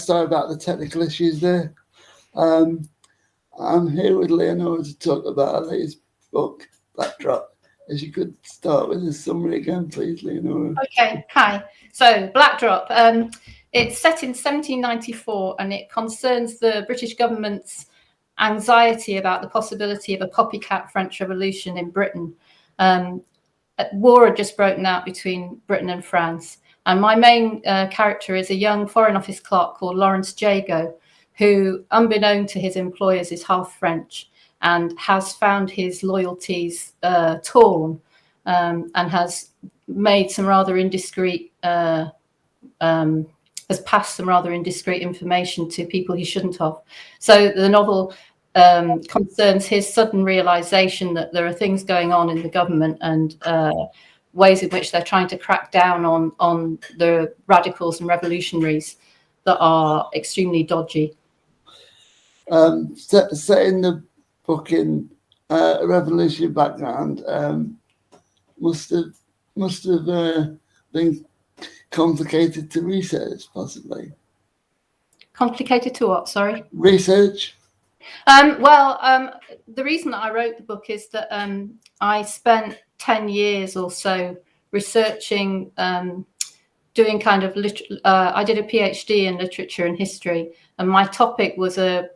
sorry about the technical issues there. I'm here with Leonora to talk about her latest book, Backdrop. If you could start with a summary again, please, Leonora. Okay, hi. So, Backdrop. It's set in 1794 and it concerns the British government's anxiety about the possibility of a copycat French Revolution in Britain. War had just broken out between Britain and France. And my main character is a young Foreign Office clerk called Lawrence Jago, who, unbeknown to his employers, is half French and has found his loyalties torn and has made some rather indiscreet, has passed some rather indiscreet information to people he shouldn't have. So the novel concerns his sudden realization that there are things going on in the government and ways in which they're trying to crack down on the radicals and revolutionaries that are extremely dodgy. Setting the book in a revolutionary background must have been complicated to research, possibly. Complicated to what? Sorry. Research. The reason that I wrote the book is that I spent 10 years or so researching, doing kind of I did a PhD in literature and history, and my topic was a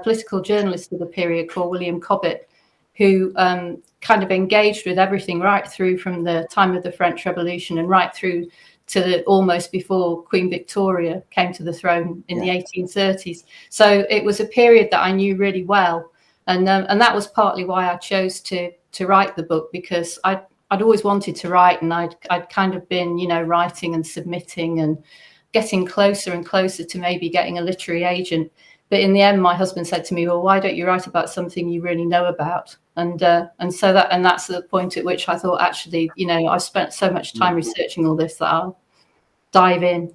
political journalist of the period called William Cobbett, who kind of engaged with everything right through from the time of the French Revolution and right through to almost before Queen Victoria came to the throne in the 1830s. So it was a period that I knew really well, and that was partly why I chose to write the book, because I'd always wanted to write, and I'd kind of been, writing and submitting and getting closer and closer to maybe getting a literary agent. But in the end, my husband said to me, "Well, why don't you write about something you really know about?" And that's the point at which I thought, actually, I've spent so much time researching all this that I'll dive in.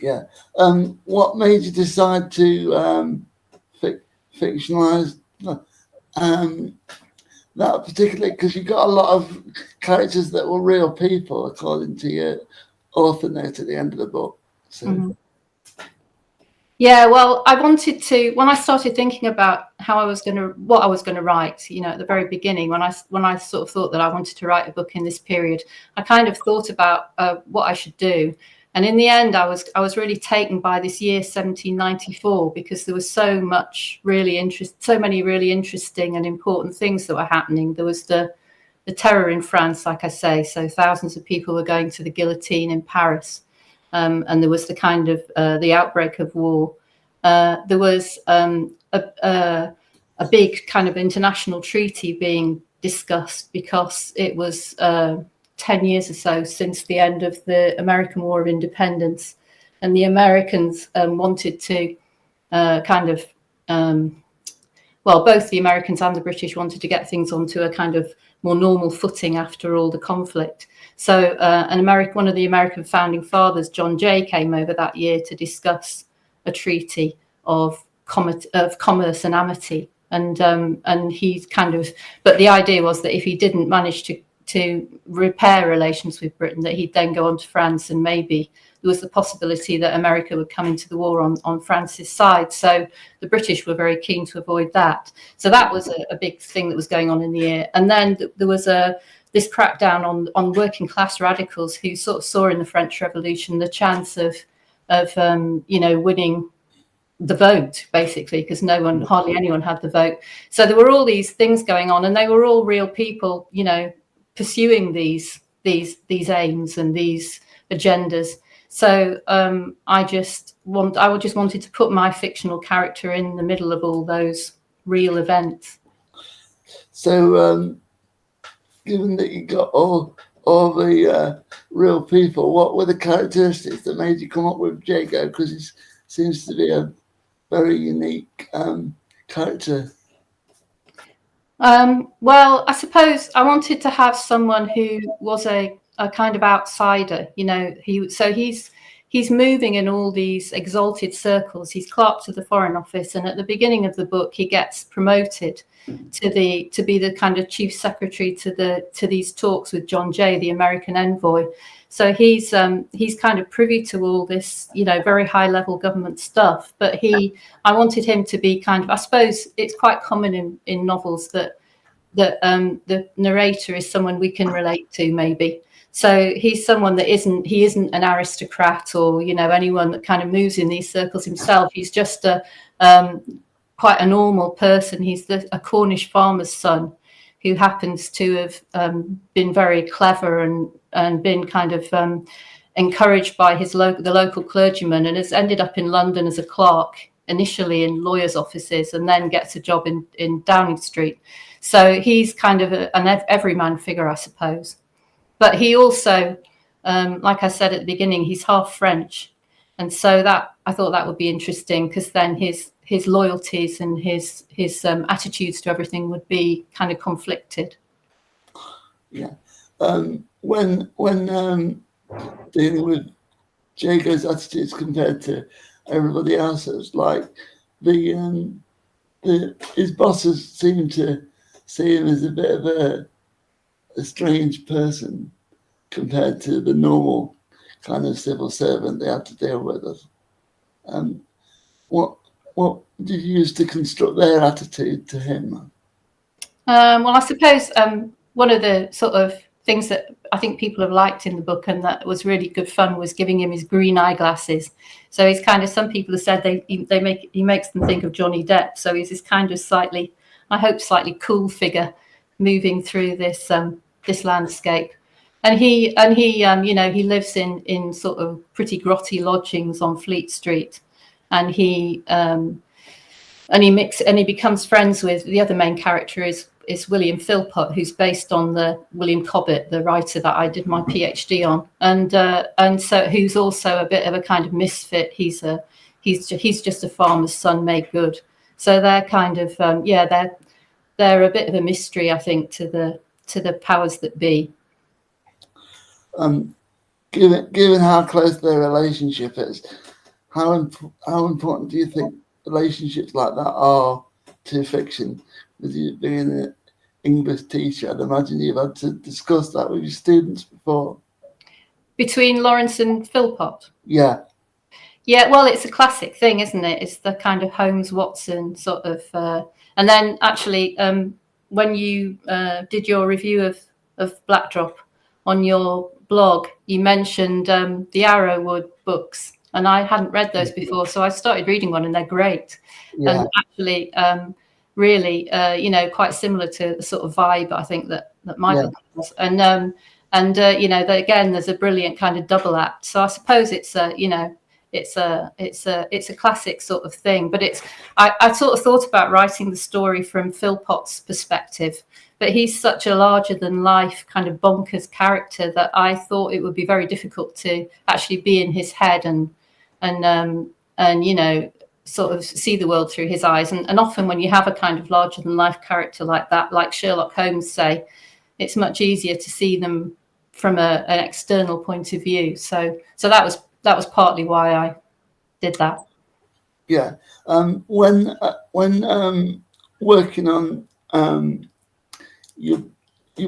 Yeah. What made you decide to fictionalize that particularly? Because you got a lot of characters that were real people, according to your author note at the end of the book. So. Mm-hmm. Yeah, well, I wanted to, when I started thinking about what I was going to write, at the very beginning, when I sort of thought that I wanted to write a book in this period, I kind of thought about what I should do. And in the end, I was really taken by this year 1794, because there was so many really interesting and important things that were happening. There was the terror in France, like I say, so thousands of people were going to the guillotine in Paris. And there was the kind of the outbreak of war. There was a big kind of international treaty being discussed, because it was 10 years or so since the end of the American War of Independence, and the Americans wanted to both the Americans and the British wanted to get things onto a kind of more normal footing after all the conflict. So one of the American founding fathers, John Jay, came over that year to discuss a treaty of commerce and amity. And he but the idea was that if he didn't manage to repair relations with Britain, that he'd then go on to France, and maybe there was the possibility that America would come into the war on France's side. So the British were very keen to avoid that. So that was a big thing that was going on in the year. And then there was this crackdown on working class radicals who sort of saw in the French Revolution the chance of winning the vote, basically, because hardly anyone had the vote. So there were all these things going on, and they were all real people, pursuing these aims and these agendas. So I just wanted to put my fictional character in the middle of all those real events. So given that you got all the real people, what were the characteristics that made you come up with Jago? Because he seems to be a very unique character. Well, I suppose I wanted to have someone who was a kind of outsider, he's he's moving in all these exalted circles. He's clerk to the Foreign Office, and at the beginning of the book, he gets promoted to be the kind of chief secretary to these talks with John Jay, the American envoy. So he's kind of privy to all this, very high level government stuff. But I wanted him to be kind of, I suppose it's quite common in novels that the narrator is someone we can relate to, maybe. So he's someone that isn't an aristocrat or, anyone that kind of moves in these circles himself. He's just quite a normal person. He's a Cornish farmer's son who happens to have been very clever and been kind of encouraged by the local clergyman, and has ended up in London as a clerk, initially in lawyers' offices, and then gets a job in Downing Street. So he's kind of an everyman figure, I suppose. But he also, like I said at the beginning, he's half French. And so I thought that would be interesting, because then his loyalties and his attitudes to everything would be kind of conflicted. Yeah. When dealing with Jago's attitudes compared to everybody else's, like his bosses seem to see him as a bit of a strange person compared to the normal kind of civil servant they had to deal with us. What did you use to construct their attitude to him? Well, I suppose one of the sort of things that I think people have liked in the book and that was really good fun was giving him his green eyeglasses. So he's kind of, some people have said he makes them think of Johnny Depp. So he's this kind of slightly cool figure moving through this landscape. And he lives in sort of pretty grotty lodgings on Fleet Street, and he becomes friends with the other main character is William Philpott, who's based on the William Cobbett, the writer that I did my PhD on, and so who's also a bit of a kind of misfit. He's just a farmer's son made good. So they're kind of they're a bit of a mystery, I think, to the powers that be. Given how close their relationship is, how important do you think relationships like that are to fiction? With you being an English teacher, I'd imagine you've had to discuss that with your students before. Between Lawrence and Philpott? Yeah. Yeah, well, it's a classic thing, isn't it? It's the kind of Holmes-Watson sort of... and then, actually, when you did your review of Blackdrop on your blog, you mentioned the Arrowwood books, and I hadn't read those before, so I started reading one, and they're great. Yeah. And actually... really, quite similar to the sort of vibe I think that Michael has. And again, there's a brilliant kind of double act. So I suppose it's a classic sort of thing. But I sort of thought about writing the story from Philpott's perspective, but he's such a larger than life kind of bonkers character that I thought it would be very difficult to actually be in his head and sort of see the world through his eyes. And often when you have a kind of larger than life character like that, like Sherlock Holmes, say, it's much easier to see them from an external point of view. So that was partly why I did that. Yeah. When working on your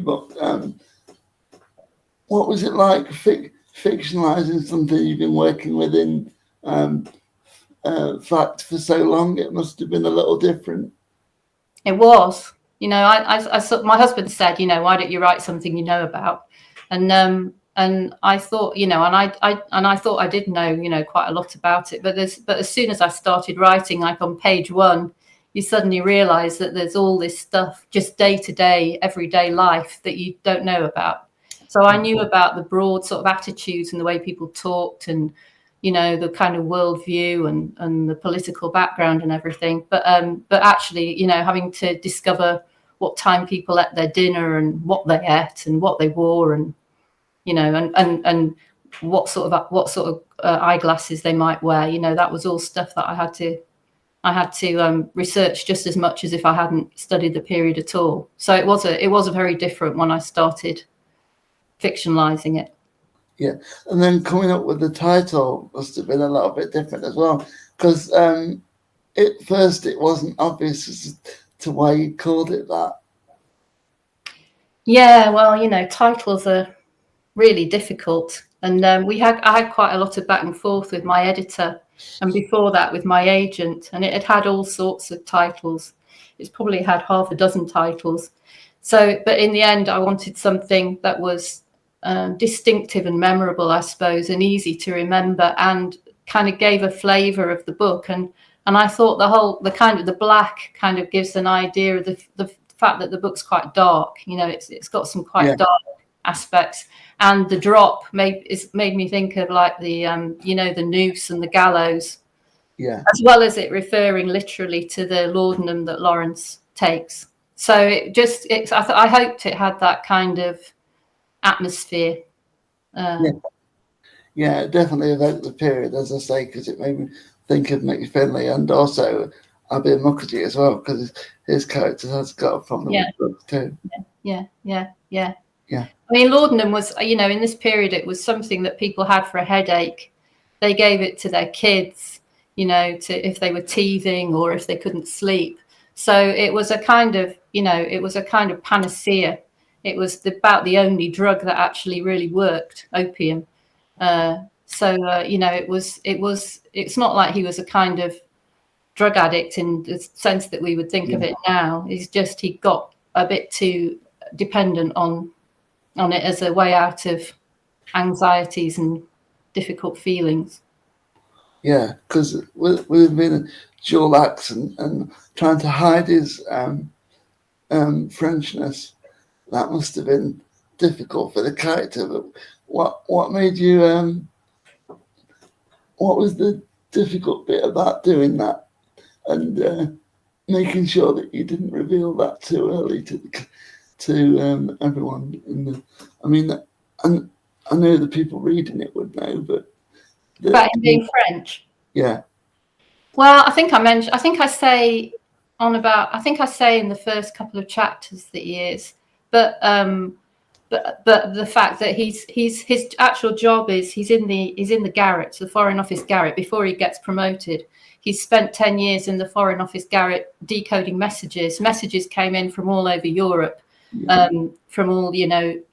book, what was it like fictionalizing something you've been working with in fact for so long? It must have been a little different. It was. I saw, my husband said, why don't you write something you know about? And I thought, and I thought I did know, quite a lot about it. But as soon as I started writing, like on page 1, you suddenly realize that there's all this stuff, just day to day, everyday life that you don't know about. So I knew about the broad sort of attitudes and the way people talked, and the kind of worldview and the political background and everything. But actually, having to discover what time people ate their dinner and what they ate and what they wore, and and what sort of eyeglasses they might wear. That was all stuff that I had to research just as much as if I hadn't studied the period at all. So it was a very different when I started fictionalizing it. Yeah, and then coming up with the title must have been a little bit different as well, because at first it wasn't obvious as to why you called it that. Yeah, well, you know, titles are really difficult, and I had quite a lot of back and forth with my editor, and before that with my agent, and it had all sorts of titles. It's probably had half a dozen titles. So, but in the end, I wanted something that was distinctive and memorable, I suppose, and easy to remember, and kind of gave a flavour of the book. And I thought the black kind of gives an idea of the fact that the book's quite dark. You know, it's got some quite dark aspects, and the drop made me think of like the the noose and the gallows, as well as it referring literally to the laudanum that Lawrence takes. So I hoped it had that kind of atmosphere. Yeah, definitely evoked the period, as I say, because it made me think of Mick Finley and also Abir Mukherjee as well, because his character has got a problem with drugs too. Yeah. I mean, laudanum was, in this period, it was something that people had for a headache. They gave it to their kids, if they were teething or if they couldn't sleep. So it was a kind of, panacea. It was about the only drug that actually really worked, opium. It's not like he was a kind of drug addict in the sense that we would think of it now. It's just he got a bit too dependent on it as a way out of anxieties and difficult feelings. Yeah, because with being a dual accent and trying to hide his Frenchness, that must have been difficult for the character. But what made you? What was the difficult bit about doing that and making sure that you didn't reveal that too early to everyone? And I know the people reading it would know, but about him being French. Yeah. Well, I think I say in the first couple of chapters that he is, but the fact that his actual job is he's in the garret, the Foreign Office garret, before he gets promoted. He's spent 10 years in the Foreign Office garret decoding messages. Messages came in from all over Europe, from all,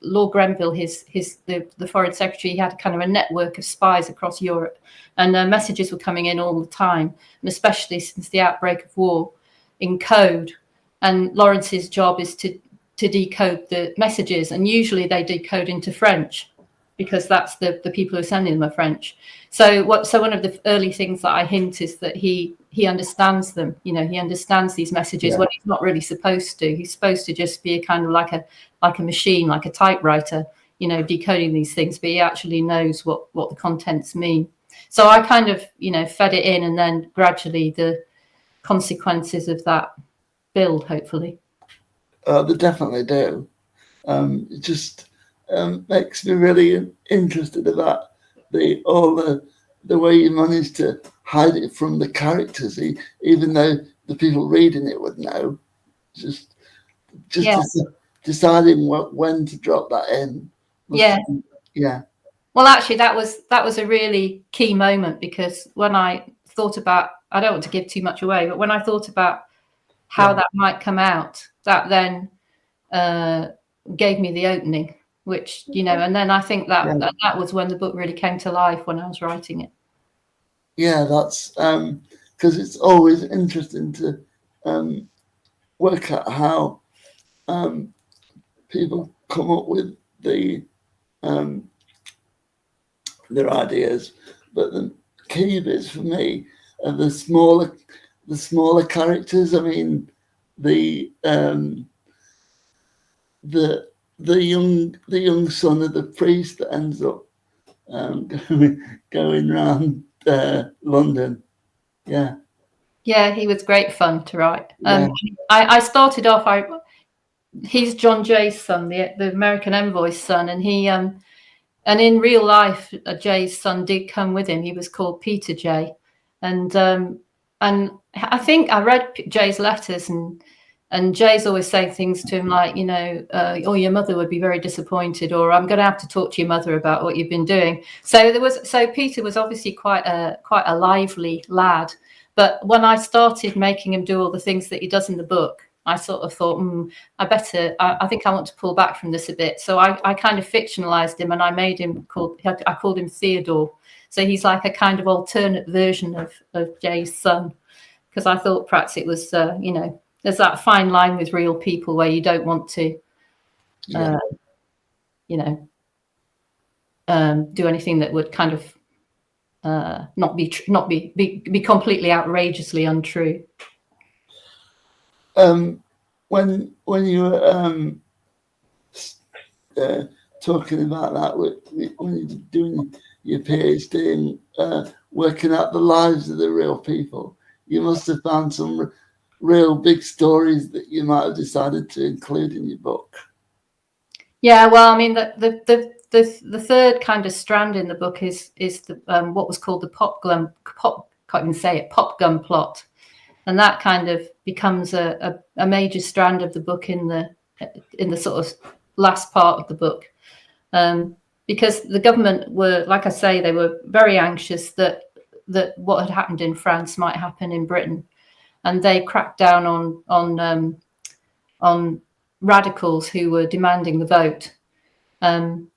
Lord Grenville, the Foreign Secretary. He had kind of a network of spies across Europe, and messages were coming in all the time, and especially since the outbreak of war, in code. And Lawrence's job is to decode the messages, and usually they decode into French because that's the people who are sending them are French. So one of the early things that I hint is that he understands them. He understands these messages when he's not really supposed to. He's supposed to just be a kind of like a machine, like a typewriter, decoding these things, but he actually knows what the contents mean. So I kind of, fed it in, and then gradually the consequences of that build, hopefully. They definitely do. It just makes me really interested about the way you managed to hide it from the characters, even though the people reading it would know. Just deciding when to drop that in. Yeah. Well, actually, that was a really key moment, because when I thought about, I don't want to give too much away, but when I thought about how that might come out, that then gave me the opening, which, and then I think that was when the book really came to life, when I was writing it. Yeah, that's because it's always interesting to work out how people come up with their ideas, but the key bits for me are the smaller characters. I mean, the young son of the priest that ends up going around London. Yeah, he was great fun to write. I started off. He's John Jay's son, the American envoy's son, and he and in real life, Jay's son did come with him. He was called Peter Jay, and I think I read Jay's letters, and And Jay's always saying things to him like, you know, oh, your mother would be very disappointed, or I'm going to have to talk to your mother about what you've been doing. So Peter was obviously quite a lively lad. But when I started making him do all the things that he does in the book, I sort of thought, I think I want to pull back from this a bit. So I kind of fictionalized him, and I made him I called him Theodore. So he's like a kind of alternate version of Jay's son, because I thought perhaps it was, you know, there's that fine line with real people where you don't want to, you know, do anything that would kind of not be completely outrageously untrue. When you were talking about that, when you're doing your PhD and working out the lives of the real people, you must have found some real big stories that you might have decided to include in your book. Yeah, well, I mean, the third kind of strand in the book is the what was called the can't even say it, pop gun plot, and that kind of becomes a major strand of the book in the sort of last part of the book, because the government were, like I say, they were very anxious that what had happened in France might happen in Britain, and they cracked down on radicals who were demanding the vote. And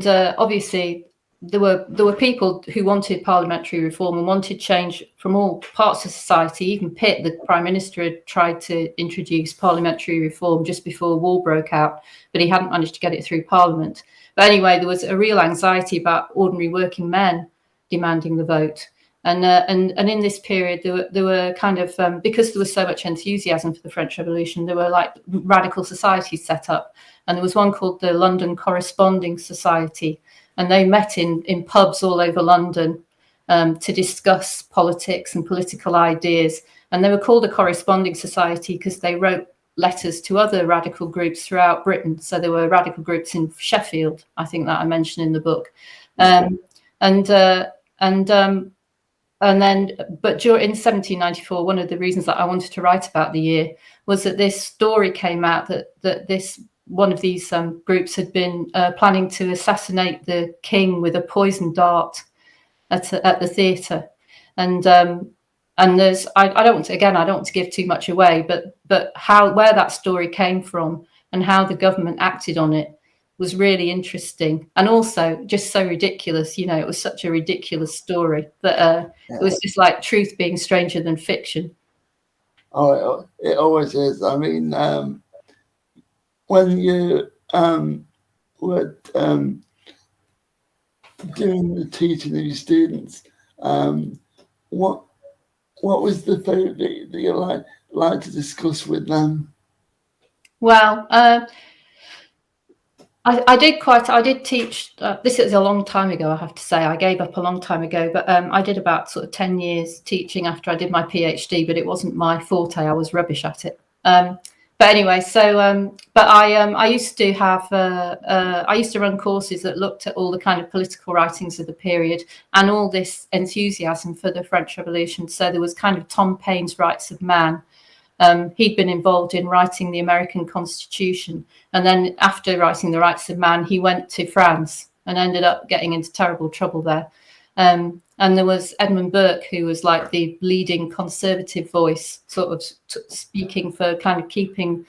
obviously there were people who wanted parliamentary reform and wanted change from all parts of society. Even Pitt, the Prime Minister, had tried to introduce parliamentary reform just before war broke out, but he hadn't managed to get it through Parliament. But anyway, there was a real anxiety about ordinary working men demanding the vote. And in this period, there were kind of, because there was so much enthusiasm for the French Revolution, there were like radical societies set up. And there was one called the London Corresponding Society. And they met in pubs all over London to discuss politics and political ideas. And they were called a corresponding society because they wrote letters to other radical groups throughout Britain. So there were radical groups in Sheffield, I think, that I mentioned in the book. But in 1794, one of the reasons that I wanted to write about the year was that this story came out that this one of these groups had been planning to assassinate the king with a poisoned dart at the theatre, and there's I don't want to give too much away, but where that story came from and how the government acted on it was really interesting, and also just so ridiculous. You know, it was such a ridiculous story that it was just like truth being stranger than fiction. Oh, it always is. I mean, when you were doing the teaching of your students, what was the favourite bit that you like to discuss with them? Well, I did teach. This is a long time ago, I have to say. I gave up a long time ago, but I did about sort of 10 years teaching after I did my PhD, but it wasn't my forte. I was rubbish at it. But anyway, but I used to have I used to run courses that looked at all the kind of political writings of the period and all this enthusiasm for the French Revolution. So there was kind of Tom Paine's Rights of Man. He'd been involved in writing the American Constitution, and then after writing the Rights of Man, he went to France and ended up getting into terrible trouble there. And there was Edmund Burke, who was like the leading conservative voice, sort of speaking for kind of keeping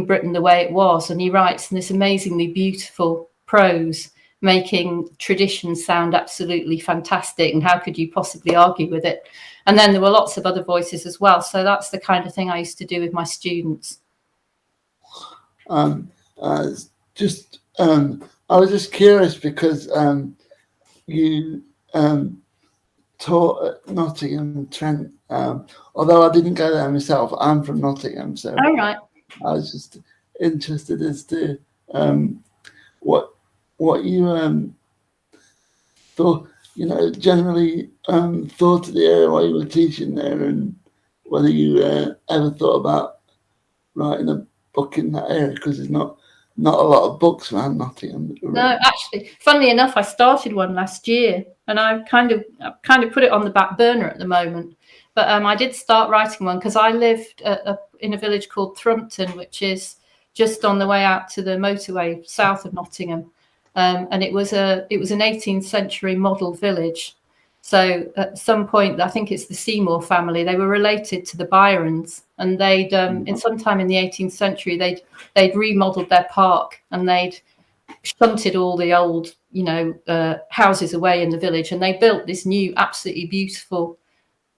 Britain the way it was. And he writes in this amazingly beautiful prose, making tradition sound absolutely fantastic. And how could you possibly argue with it? And then there were lots of other voices as well. So that's the kind of thing I used to do with my students. I was just curious because you taught at Nottingham, Trent. Although I didn't go there myself, I'm from Nottingham, so all right. I was just interested as to what you thought. You know, generally thought of the area while you were teaching there, and whether you ever thought about writing a book in that area, because there's not not a lot of books around Nottingham. No, actually, funnily enough, I started one last year, and I've kind of put it on the back burner at the moment. But I did start writing one because I lived in a village called Thrumpton, which is just on the way out to the motorway south of Nottingham, and it was an 18th century model village. So at some point, I think it's the Seymour family. They were related to the Byrons, and they'd in sometime in the 18th century they'd remodeled their park, and they'd shunted all the old, houses away in the village, and they built this new, absolutely beautiful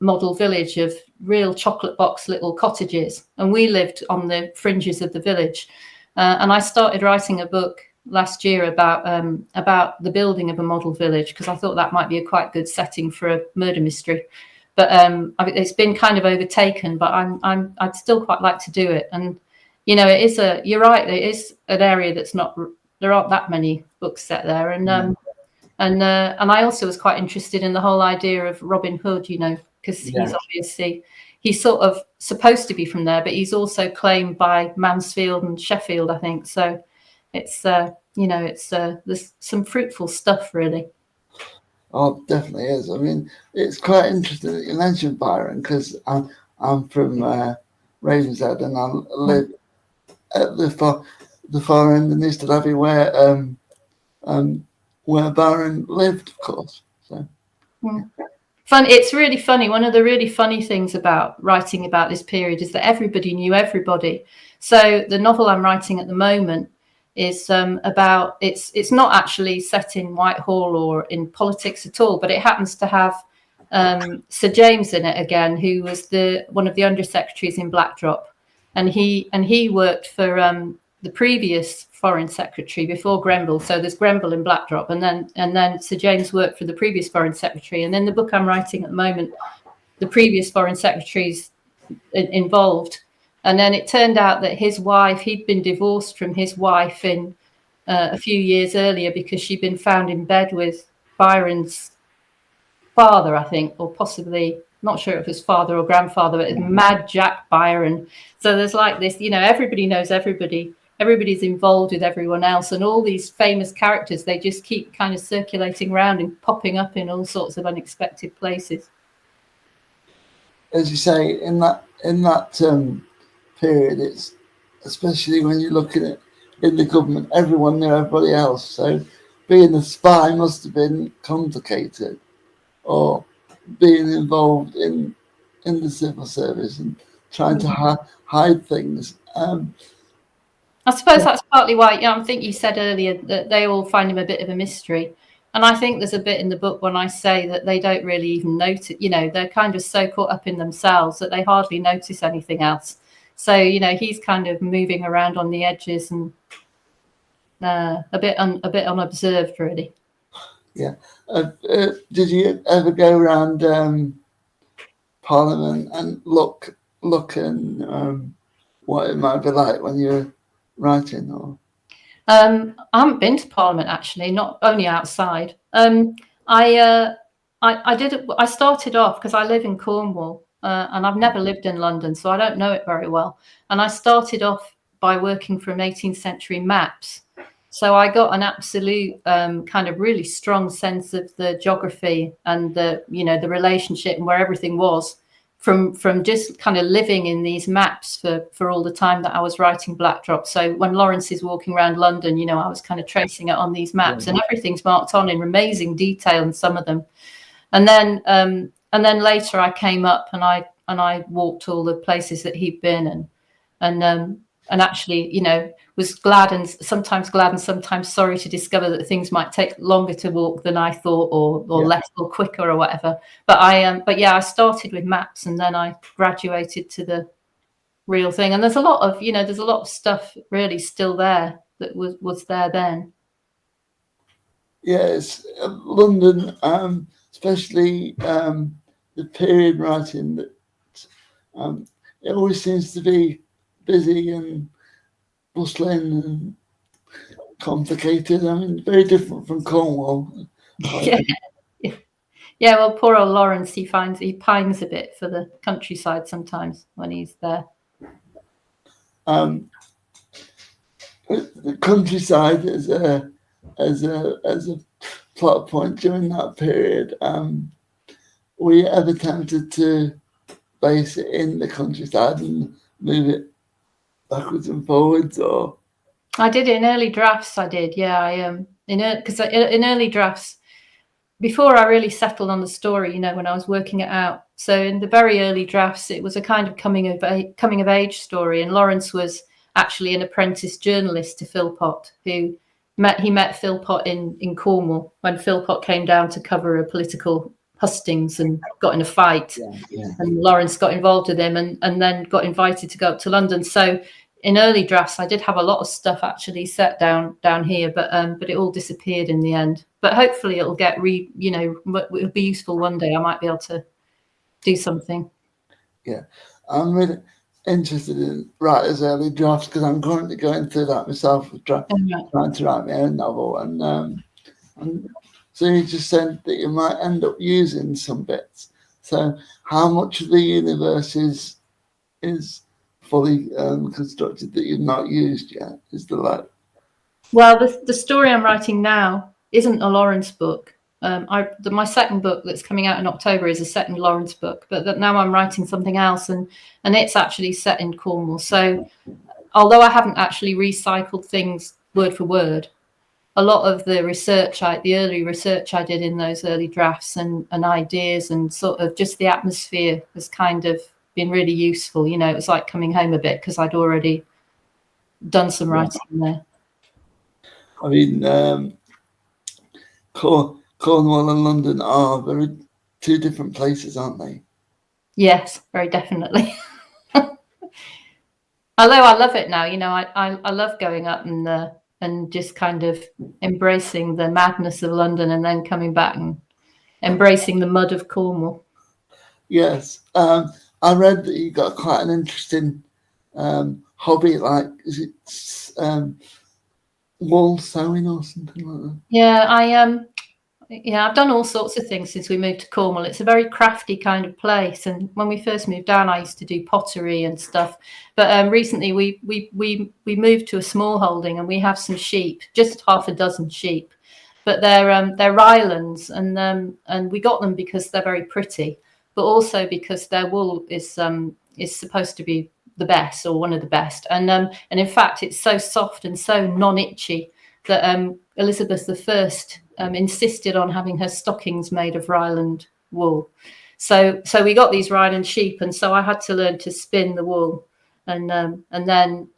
model village of real chocolate box little cottages. And we lived on the fringes of the village. And I started writing a book last year about the building of a model village, because I thought that might be a quite good setting for a murder mystery. But it's been kind of overtaken. But I'd still quite like to do it. And you're right, it is an area that's not. There aren't that many books set there, and I also was quite interested in the whole idea of Robin Hood, because he's sort of supposed to be from there, but he's also claimed by Mansfield and Sheffield, I think. So it's there's some fruitful stuff, really. Oh, definitely is. I mean, it's quite interesting that you mentioned Byron, because I'm from Ravenshead, and I live at the far end in East Abbey where Byron lived, of course. So fun. It's really funny. One of the really funny things about writing about this period is that everybody knew everybody. So the novel I'm writing at the moment is about it's not actually set in Whitehall or in politics at all, but it happens to have Sir James in it again, who was one of the undersecretaries in Blackdrop, and he worked for the previous foreign secretary before Grenville. So there's Grenville in Blackdrop, and then Sir James worked for the previous foreign secretary. And then the book I'm writing at the moment, the previous foreign secretary's involved. And then it turned out that his wife, he'd been divorced from his wife in a few years earlier because she'd been found in bed with Byron's father, I think, or possibly, not sure if it was father or grandfather, but it's Mad Jack Byron. So there's like this, everybody knows everybody. Everybody's involved with everyone else, and all these famous characters, they just keep kind of circulating around and popping up in all sorts of unexpected places. As you say, in that period, it's especially when you're looking at in the government, everyone knew everybody else. So being a spy must have been complicated, or being involved in the civil service and trying to hide things. I suppose that's partly why, I think you said earlier that they all find him a bit of a mystery. And I think there's a bit in the book when I say that they don't really even notice, they're kind of so caught up in themselves that they hardly notice anything else. So, he's kind of moving around on the edges and a bit unobserved, really. Yeah. Did you ever go around Parliament and look and what it might be like when you're writing? Or I haven't been to Parliament, actually, not only outside. I started off because I live in Cornwall, and I've never lived in London, so I don't know it very well. And I started off by working from 18th century maps. So I got an absolute kind of really strong sense of the geography and the relationship and where everything was from just kind of living in these maps for all the time that I was writing Blackdrop. So when Lawrence is walking around London, I was kind of tracing it on these maps, and everything's marked on in amazing detail in some of them. And then later I came up and I walked all the places that he'd been, and actually, was glad and sometimes sorry to discover that things might take longer to walk than I thought, or less or quicker or whatever. But I started with maps, and then I graduated to the real thing. And there's a lot of stuff really still there that was there then. Yes, London, especially the period writing, that it always seems to be busy and bustling and complicated. I mean, very different from Cornwall. Yeah. Well, poor old Lawrence, he pines a bit for the countryside sometimes when he's there. the countryside as a plot point during that period. Were you ever tempted to base it in the countryside and move it backwards and forwards, or? I did in early drafts. I did, yeah. In early drafts, before I really settled on the story, when I was working it out. So in the very early drafts, it was a kind of coming of age story, and Lawrence was actually an apprentice journalist to Philpott, who met Philpott in Cornwall when Philpott came down to cover a political hustings and got in a fight. Yeah. And Lawrence got involved with him and then got invited to go up to London. So in early drafts, I did have a lot of stuff actually set down here, but it all disappeared in the end. But hopefully it'll get it'll be useful one day. I might be able to do something. Yeah, I'm really interested in writers' early drafts because I'm currently going through that myself, trying to write my own novel. And so you just said that you might end up using some bits. So how much of the universe is fully constructed that you've not used yet? Is the like? Well, the story I'm writing now isn't a Lawrence book. My second book that's coming out in October is a second Lawrence book, but now I'm writing something else, and it's actually set in Cornwall. So although I haven't actually recycled things word for word, a lot of the early research I did in those early drafts and ideas and sort of just the atmosphere has kind of been really useful. It was like coming home a bit because I'd already done some writing there. I mean, Cornwall and London are two different places, aren't they? Yes, very definitely. Although I love it now, I love going up and just kind of embracing the madness of London and then coming back and embracing the mud of Cornwall. Yes. I read that you got quite an interesting hobby, like, is it wool sewing or something like that? Yeah, I've done all sorts of things since we moved to Cornwall. It's a very crafty kind of place, and when we first moved down, I used to do pottery and stuff. But recently, we moved to a small holding, and we have some sheep, just half a dozen sheep. But they're Rylands, and we got them because they're very pretty, but also because their wool is supposed to be the best or one of the best, and in fact, it's so soft and so non-itchy that Elizabeth I insisted on having her stockings made of Ryland wool. So we got these Ryland sheep, and so I had to learn to spin the wool, and then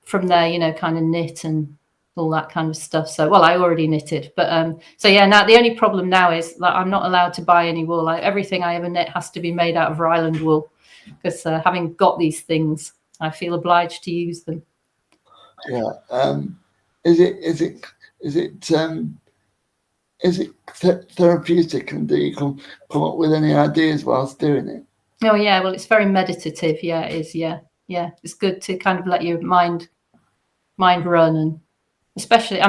from there, kind of knit and all that kind of stuff. So, well, I already knitted, but so yeah. Now the only problem now is that I'm not allowed to buy any wool. Everything I ever knit has to be made out of Ryland wool, because having got these things, I feel obliged to use them. Yeah. Is it therapeutic, and do you come up with any ideas whilst doing it? Oh yeah, well, it's very meditative. Yeah, it is. Yeah, it's good to kind of let your mind run, and especially, I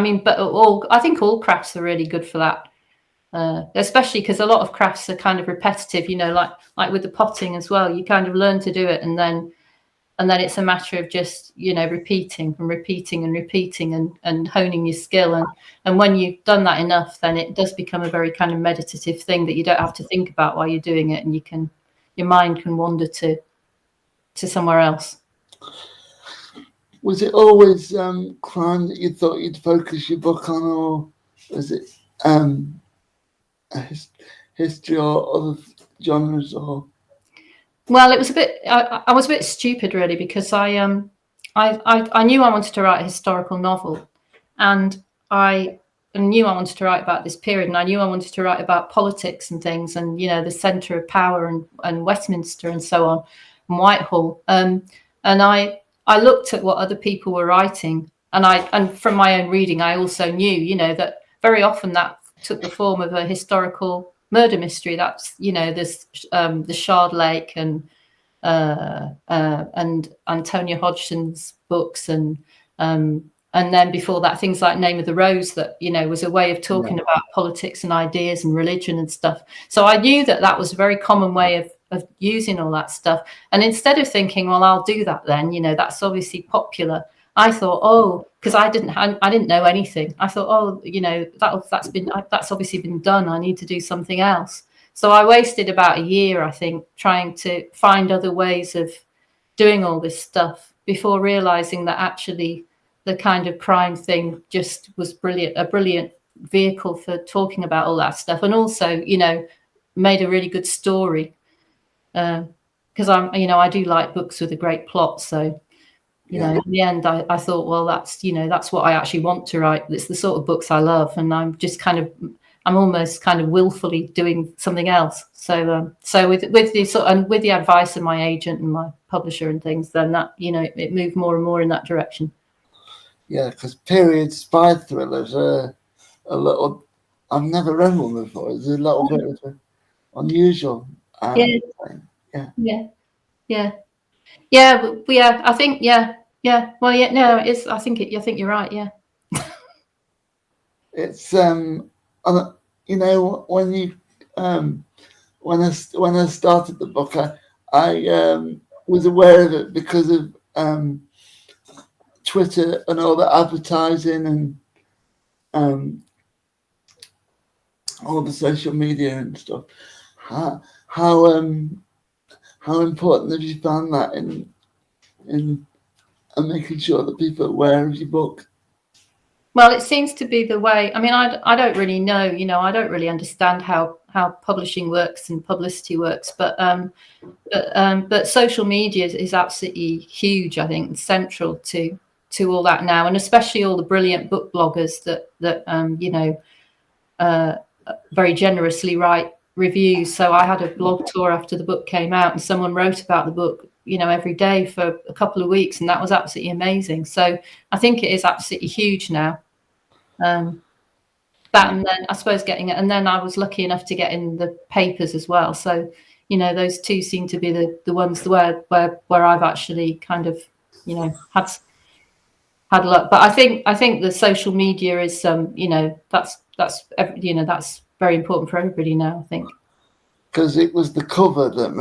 think all crafts are really good for that. Especially because a lot of crafts are kind of repetitive. Like with the potting as well. You kind of learn to do it, and then it's a matter of just repeating and honing your skill, and when you've done that enough, then it does become a very kind of meditative thing that you don't have to think about while you're doing it, and your mind can wander to somewhere else. Was it always crime that you thought you'd focus your book on, or was it history or other genres? Or well, it was a bit. I was a bit stupid, really, because I knew I wanted to write a historical novel, and I knew I wanted to write about this period, and I knew I wanted to write about politics and things, and the centre of power and Westminster and so on, and Whitehall. And I looked at what other people were writing, and from my own reading, I also knew, that very often that took the form of a historical murder mystery. That's there's the Shard Lake and Antonia Hodgson's books, and then before that things like Name of the Rose, that was a way of talking about politics and ideas and religion and stuff. So I knew that was a very common way of using all that stuff, and instead of thinking, well, I'll do that then, that's obviously popular, I thought, oh, because I didn't know anything. I thought, oh, that's obviously been done. I need to do something else. So I wasted about a year, I think, trying to find other ways of doing all this stuff before realizing that actually the kind of crime thing just was a brilliant vehicle for talking about all that stuff, and also, made a really good story. Because I do like books with a great plot, so. In the end, I thought, well, that's what I actually want to write. It's the sort of books I love, and I'm almost kind of willfully doing something else. So with the and with the advice of my agent and my publisher and things, then that it moved more and more in that direction. Yeah, because period spy thrillers are a little. I've never read one before. It's a little bit unusual. Yeah. I think Well, no, it's. I think you're right. Yeah. It's when you when I started the book, I was aware of it because of Twitter and all the advertising and all the social media and stuff. How important have you found that in making sure that people are aware of your book? Well, it seems to be the way. I mean, I don't really know. I don't really understand how publishing works and publicity works, but social media is absolutely huge. I think central to all that now, and especially all the brilliant book bloggers that very generously write reviews. So I had a blog tour after the book came out, and someone wrote about the book every day for a couple of weeks, and that was absolutely amazing. So I think it is absolutely huge now. That, and then I suppose getting it, and then I was lucky enough to get in the papers as well. So those two seem to be the ones where I've actually kind of had luck. But I think the social media is that's very important for everybody now, I think. Because it was the cover that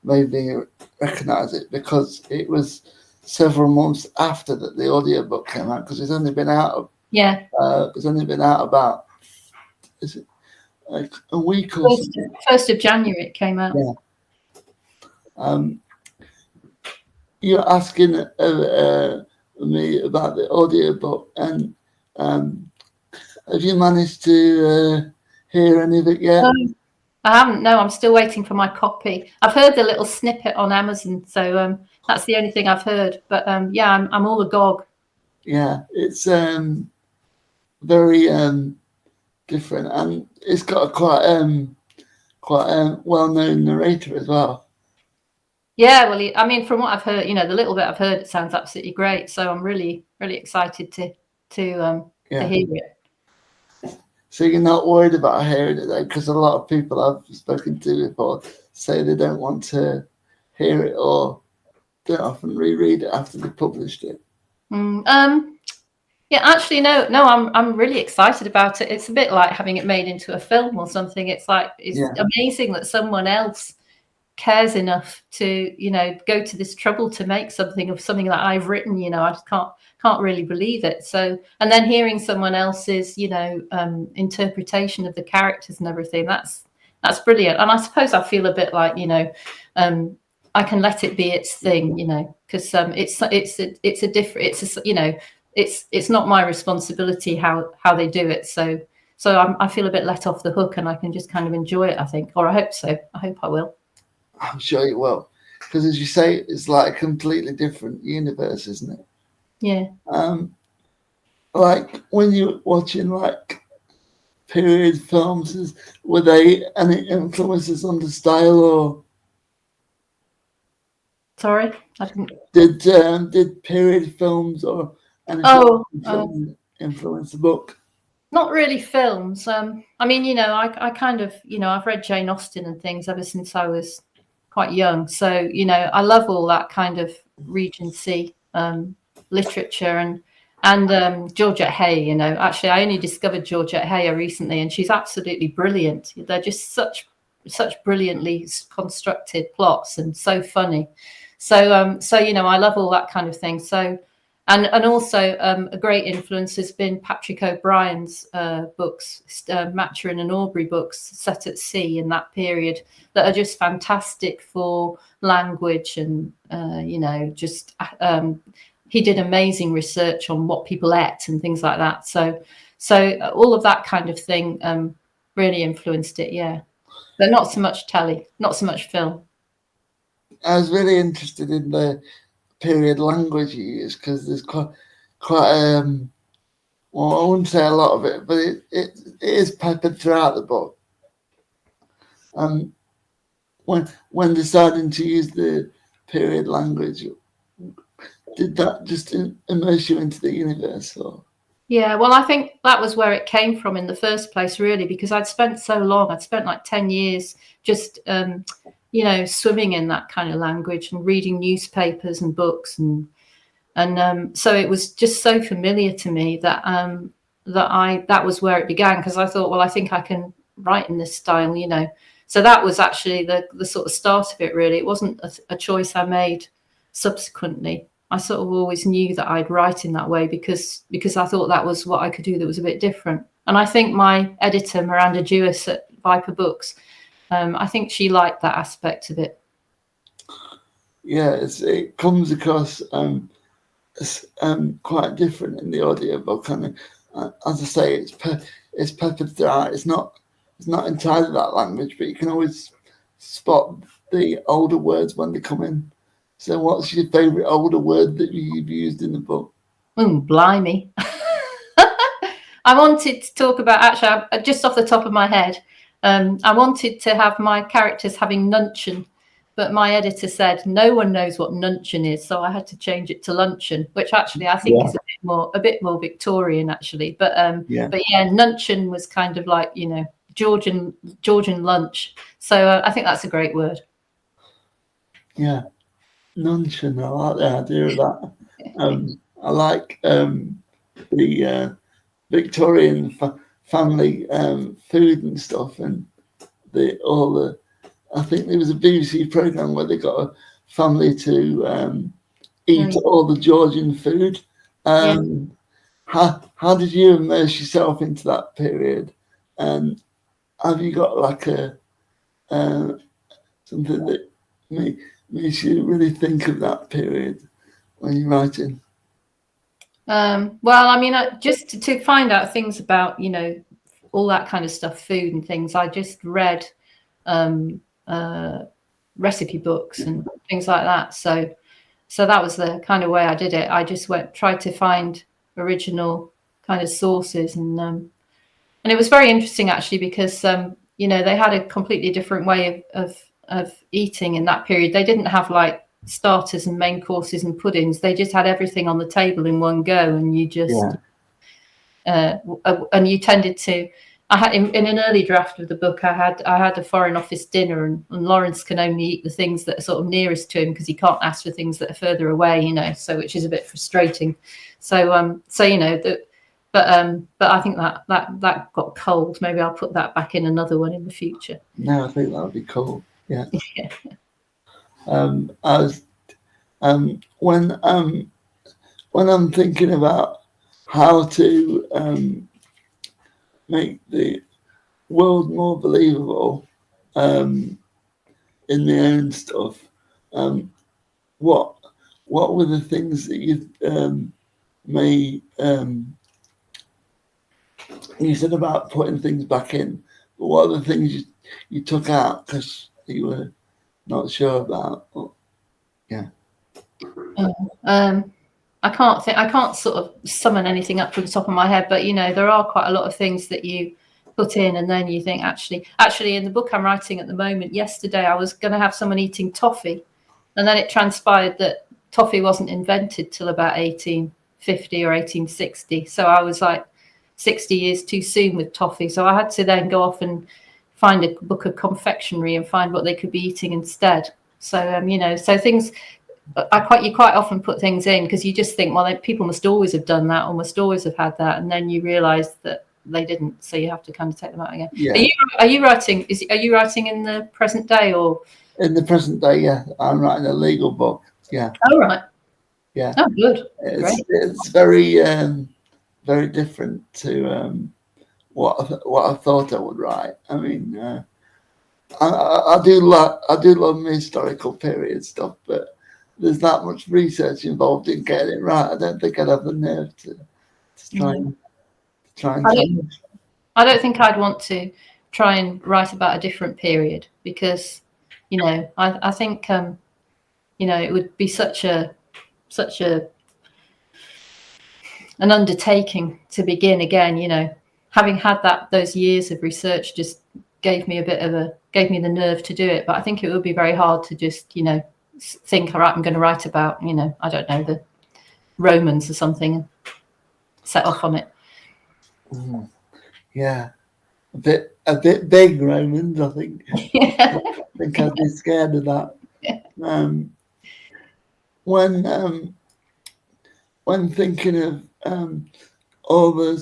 made me recognise it, because it was several months after that the audiobook came out, because it's only been out. It's only been out about, is it like a week or something? 1st of January it came out. Yeah. You're asking me about the audiobook, and have you managed to hear any of it yet? I haven't. No, I'm still waiting for my copy. I've heard the little snippet on Amazon, so that's the only thing I've heard. But I'm all agog. Yeah, it's very different, and it's got a quite well-known narrator as well. Yeah, well, I mean, from what I've heard, the little bit I've heard, it sounds absolutely great. So I'm really, really excited to hear it. So you're not worried about hearing it, though, because a lot of people I've spoken to before say they don't want to hear it or don't often reread it after they published it. Yeah, actually, no, I'm really excited about it. It's a bit like having it made into a film or something. It's amazing that someone else cares enough to go to this trouble to make something that I've written. I just can't really believe it. So, and then hearing someone else's interpretation of the characters and everything, that's brilliant. And I suppose I feel a bit like I can let it be its thing, because it's a different, it's not my responsibility how they do it. So I feel a bit let off the hook, and I can just kind of enjoy it, I think, or I hope so. I hope I will. I'm sure you will, because as you say, it's like a completely different universe, isn't it? Yeah. Like when you're watching like period films, were they any influences on the style, or? Sorry, I didn't. Did period films or anything influence the book? Not really films. I mean, I kind of, I've read Jane Austen and things ever since I was quite young. So, I love all that kind of Regency literature and Georgette Hay. Actually, I only discovered Georgette Hay recently, and she's absolutely brilliant. They're just such brilliantly constructed plots and so funny. So I love all that kind of thing. So, And also a great influence has been Patrick O'Brien's books, Maturin and Aubrey books set at sea in that period, that are just fantastic for language. And, just he did amazing research on what people ate and things like that. So all of that kind of thing really influenced it, yeah. But not so much telly, not so much film. I was really interested in the period language you use, because there's quite well, I wouldn't say a lot of it, but it is peppered throughout the book. When deciding to use the period language, did that just immerse you into the universe? Or? Yeah, well, I think that was where it came from in the first place, really, because I'd spent so long. I'd spent like 10 years just, swimming in that kind of language and reading newspapers and books. And so it was just so familiar to me that that was where it began, because I thought, well, I think I can write in this style, So that was actually the sort of start of it, really. It wasn't a choice I made subsequently. I sort of always knew that I'd write in that way because I thought that was what I could do that was a bit different. And I think my editor, Miranda Jewis at Viper Books, I think she liked that aspect of it. Yeah, it comes across quite different in the audiobook. And as I say, it's peppered throughout. It's not entirely that language, but you can always spot the older words when they come in. So what's your favourite older word that you've used in the book? Blimey. I wanted to talk about, actually, just off the top of my head, I wanted to have my characters having nuncheon, but my editor said no one knows what nuncheon is, so I had to change it to luncheon, which actually I think is a bit more Victorian, actually. But nuncheon was kind of like, Georgian lunch. So I think that's a great word. Yeah. Nuncheon, I like the idea of that. I like the Victorian family food and stuff, and I think there was a BBC programme where they got a family to eat all the Georgian food. How did you immerse yourself into that period? And have you got like something that makes you really think of that period when you're writing? Well, I mean, just to find out things about, all that kind of stuff, food and things, I just read recipe books and things like that. So that was the kind of way I did it. I just tried to find original kind of sources, and it was very interesting, actually, because they had a completely different way of eating in that period. They didn't have like starters and main courses and puddings. They just had everything on the table in one go, and you just and you tended to. I had in an early draft of the book, I had a Foreign Office dinner, and Lawrence can only eat the things that are sort of nearest to him because he can't ask for things that are further away, so which is a bit frustrating. But I think that got cold. Maybe I'll put that back in another one in the future. No, I think that would be cool. Yeah. When I'm thinking about how to make the world more believable in the own stuff, what were the things that you you said about putting things back in, but what are the things you took out because you were not sure about? I can't sort of summon anything up from the top of my head, but there are quite a lot of things that you put in and then you think, actually in the book I'm writing at the moment, yesterday I was going to have someone eating toffee, and then it transpired that toffee wasn't invented till about 1850 or 1860, so I was like 60 years too soon with toffee, so I had to then go off and find a book of confectionery and find what they could be eating instead. So so things you quite often put things in because you just think, well, people must always have done that or must always have had that, and then you realise that they didn't, so you have to kind of take them out again. Yeah. Are you writing in the present day or? In the present day, yeah. I'm writing a legal book. Yeah. Oh, right. Yeah, Oh, good. Great. it's very different to what I thought I would write. I mean, I do love my historical period stuff, but there's that much research involved in getting it right. I don't think I'd have the nerve to try and change. I don't think I'd want to try and write about a different period because, I think, it would be such an undertaking to begin again. Having had those years of research just gave me the nerve to do it. But I think it would be very hard to just, think, all right, I'm going to write about, I don't know, the Romans or something and set off on it. Yeah. A bit big Romans, I think. Yeah. I think I'd be scared of that. Yeah. When thinking of all the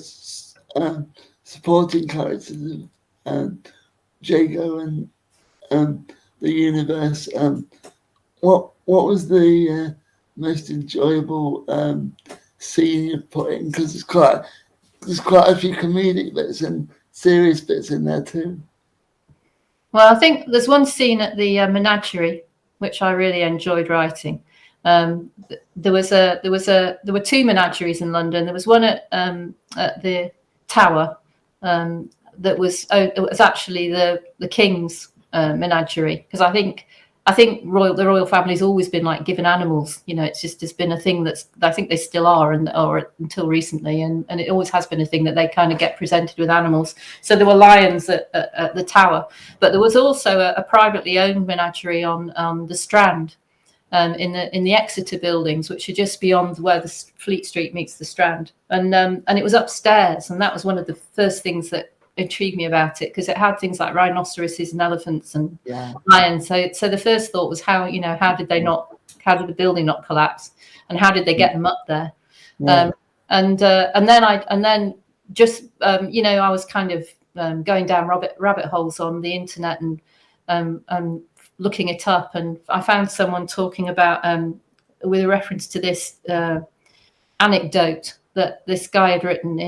supporting characters of Jago and the universe, what was the most enjoyable scene you put in? Because there's quite a few comedic bits and serious bits in there too. Well, I think there's one scene at the menagerie which I really enjoyed writing. There were two menageries in London. There was one at the Tower that was actually the King's menagerie, because I think the royal family's always been like given animals. It's been a thing I think they still are, or until recently, and it always has been a thing that they kind of get presented with animals. So there were lions at the Tower, but there was also a privately owned menagerie on the Strand, in the Exeter buildings, which are just beyond where the Fleet Street meets the Strand, and it was upstairs, and that was one of the first things that intrigued me about it, because it had things like rhinoceroses and elephants and lions. So the first thought was how did the building not collapse, and how did they get them up there? Yeah. And then just I was kind of going down rabbit holes on the internet and looking it up, and I found someone talking about with a reference to this anecdote that this guy had written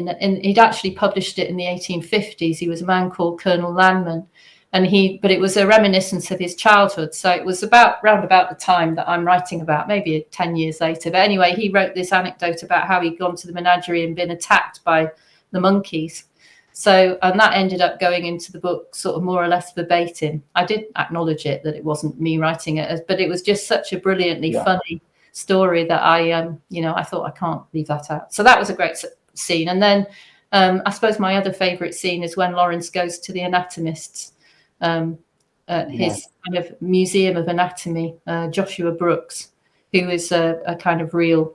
he'd actually published it in the 1850s. He was a man called Colonel Lanman, but it was a reminiscence of his childhood. So it was round about the time that I'm writing about, maybe 10 years later. But anyway, he wrote this anecdote about how he'd gone to the menagerie and been attacked by the monkeys. So, and that ended up going into the book sort of more or less verbatim. I did acknowledge it, that it wasn't me writing it, but it was just such a brilliantly funny story that I thought I can't leave that out. So that was a great scene. And then I suppose my other favourite scene is when Lawrence goes to the anatomist's, his kind of museum of anatomy, Joshua Brooks, who is a kind of real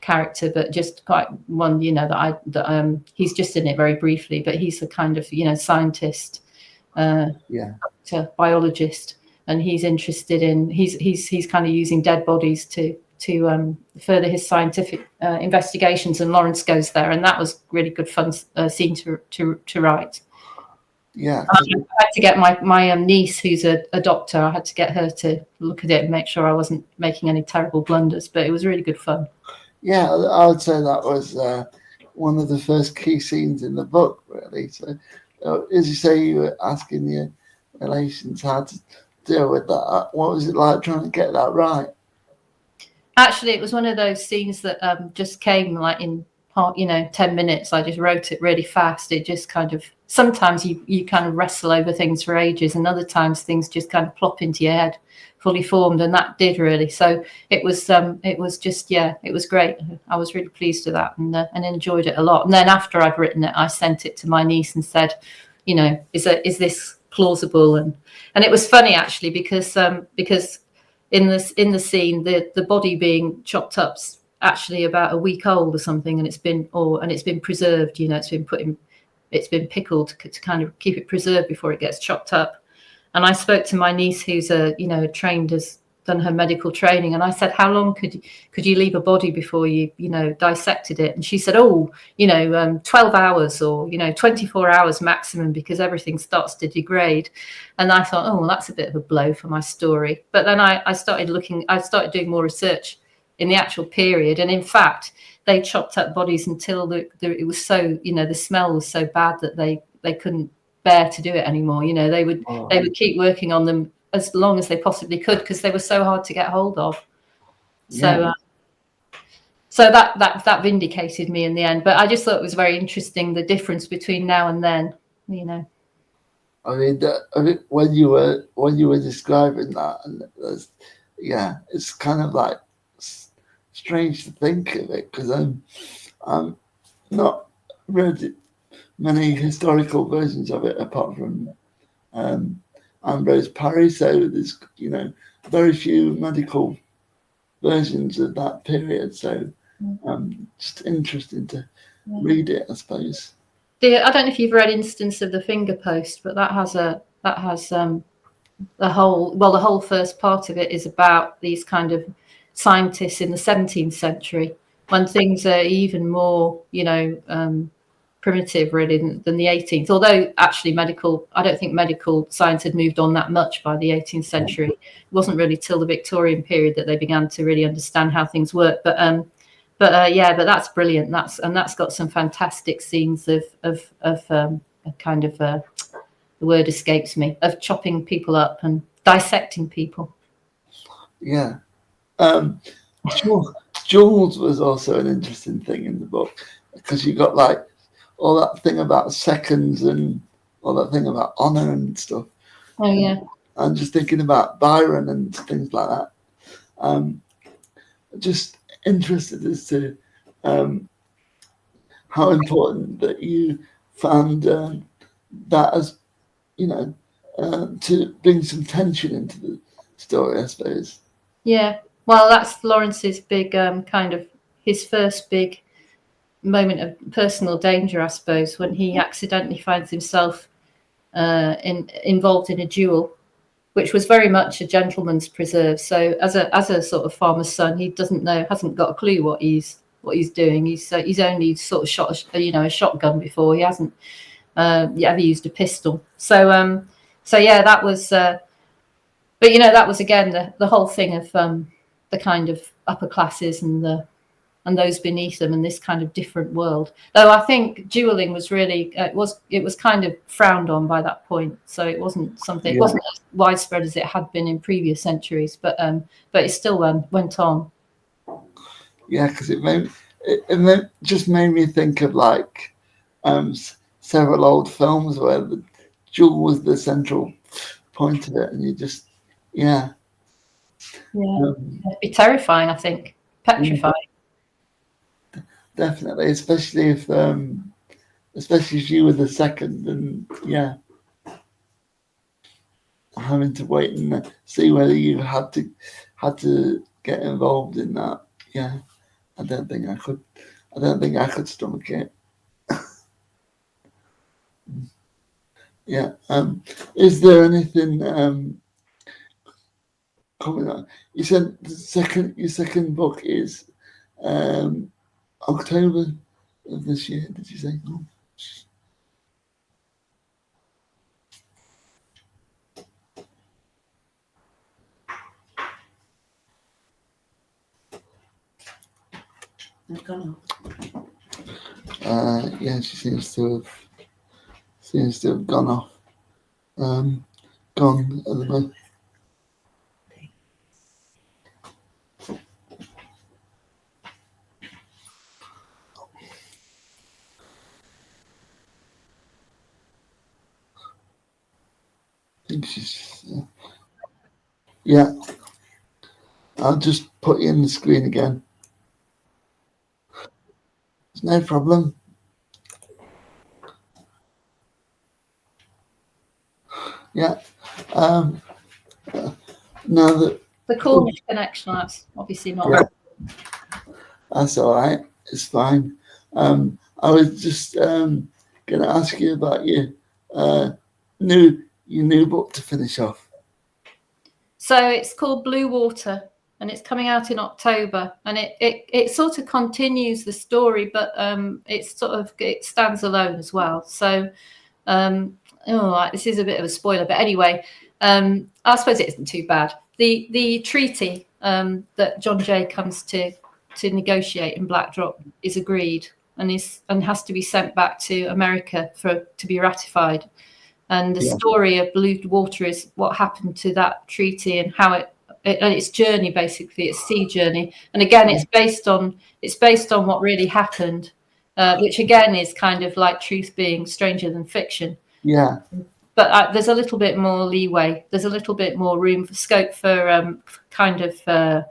character, but just quite one, that he's just in it very briefly, but he's a kind of, scientist, biologist, and he's interested in, he's kind of using dead bodies to further his scientific investigations, and Lawrence goes there, and that was really good fun scene to write. Yeah, I had to get my niece, who's a doctor, I had to get her to look at it and make sure I wasn't making any terrible blunders, but it was really good fun. Yeah, I would say that was one of the first key scenes in the book, really. So, as you say, you were asking your relations how to deal with that. What was it like trying to get that right? Actually, it was one of those scenes that just came like in 10 minutes. I just wrote it really fast. It just kind of, sometimes you kind of wrestle over things for ages, and other times things just kind of plop into your head fully formed, and that did really. So it was just, it was great. I was really pleased with that, and enjoyed it a lot. And then after I'd written it, I sent it to my niece and said, is this plausible? And it was funny actually, because in the scene, the body being chopped up's actually about a week old or something, and it's been preserved. It's been pickled to kind of keep it preserved before it gets chopped up. And I spoke to my niece, who's done her medical training, and I said, how long could you leave a body before you dissected it? And she said, 12 hours or 24 hours maximum, because everything starts to degrade. And I thought, well, that's a bit of a blow for my story. But then I started doing more research in the actual period. And in fact, they chopped up bodies until it was so, the smell was so bad that they couldn't bear to do it anymore. They would keep working on them as long as they possibly could, because they were so hard to get hold of. So so that vindicated me in the end. But I just thought it was very interesting, the difference between now and then. I mean, when you were describing that, and it's kind of like strange to think of it, because I'm not read many historical versions of it apart from Ambrose Parry. So there's very few medical versions of that period. So just interesting to read it, I suppose. I don't know if you've read Instance of the Finger Post, but that has the whole first part of it is about these kind of scientists in the 17th century, when things are even more primitive really than the 18th. Although actually I don't think medical science had moved on that much by the 18th century. It wasn't really till the Victorian period that they began to really understand how things work. But that's brilliant. That's got some fantastic scenes of kind of the word escapes me, of chopping people up and dissecting people. Yeah. Jules was also an interesting thing in the book, because you got like all that thing about seconds and all that thing about honor and stuff. Oh yeah. And just thinking about Byron and things like that. Just interested as to how important that you found that as to bring some tension into the story, I suppose. Yeah, well, that's Lawrence's big kind of his first big moment of personal danger, I suppose, when he accidentally finds himself involved in a duel, which was very much a gentleman's preserve. So as a sort of farmer's son, he hasn't got a clue what he's doing. He's only sort of shot a shotgun before. He hasn't ever used a pistol. So that was. But that was again the whole thing of the kind of upper classes and those beneath them, and this kind of different world. Though I think dueling was really it was kind of frowned on by that point, so it wasn't something. It wasn't as widespread as it had been in previous centuries, but it still went on. Yeah, because it just made me think of like several old films where the duel was the central point of it, and you just it'd be terrifying, I think, petrified. Definitely, especially if you were the second, and having to wait and see whether you had to get involved in that. Yeah, I don't think I could stomach it. Yeah. Is there anything coming on? You said your second book is October of this year, did you say? Oh. They've gone off. Yeah, she seems to have gone off. Gone at the moment. I think she's. Yeah. I'll just put you in the screen again. It's no problem. Yeah. Now that the call connection, that's obviously not. Yeah. That's all right. It's fine. I was just going to ask you about your new book to finish off. So it's called Blue Water, and it's coming out in October, and it sort of continues the story, but it stands alone as well. So this is a bit of a spoiler, but anyway, I suppose it isn't too bad. The treaty that John Jay comes to negotiate in Blackdrop is agreed and has to be sent back to America to be ratified. And the story of Blue Water is what happened to that treaty and how and its journey, basically, its sea journey. And again, it's based on what really happened, which again is kind of like truth being stranger than fiction. Yeah. But there's a little bit more leeway. There's a little bit more room for scope for kind of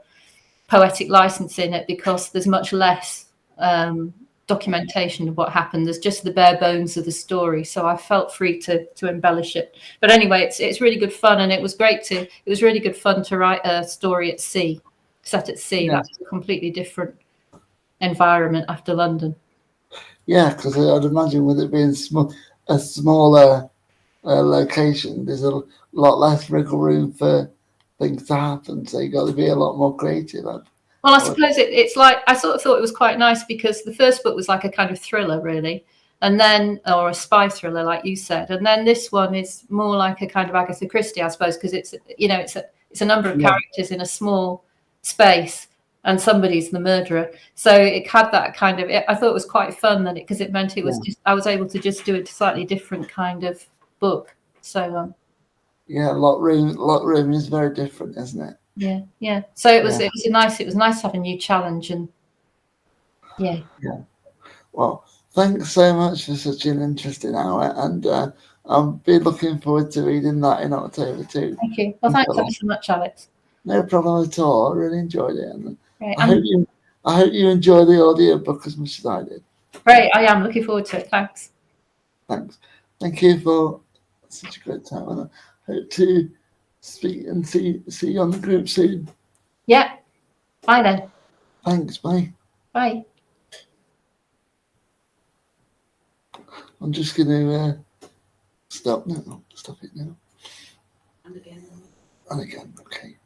poetic license in it, because there's much less documentation of what happened. There's just the bare bones of the story, so I felt free to embellish it. But anyway, it's really good fun, and it was really good fun to write a story at sea, set at sea. That's a completely different environment after London. Yeah, because I'd imagine with it being a smaller location, there's a lot less wriggle room for things to happen, so you got to be a lot more creative. Well, I suppose it's like, I sort of thought it was quite nice because the first book was like a kind of thriller, really, and then, or a spy thriller, like you said, and then this one is more like a kind of Agatha Christie, I suppose, because it's a number of characters in a small space, and somebody's the murderer. So it had that kind of. I thought it was quite fun because it meant it was just, I was able to just do a slightly different kind of book. So yeah, lot room is very different, isn't it? Yeah. So it was nice to have a new challenge, and yeah. Well, thanks so much for such an interesting hour, and I'll be looking forward to reading that in October too. Thank you. Well, thanks ever so much, Alex. No problem at all. I really enjoyed it, and Right, I hope you enjoy the audiobook as much as I did. Great, I am looking forward to it. Thanks. Thank you for such a great time, and I hope to speak and see you on the group soon. Yeah. Bye then. Thanks. Bye. Bye. I'm just going to stop it now. And again. And again. Okay.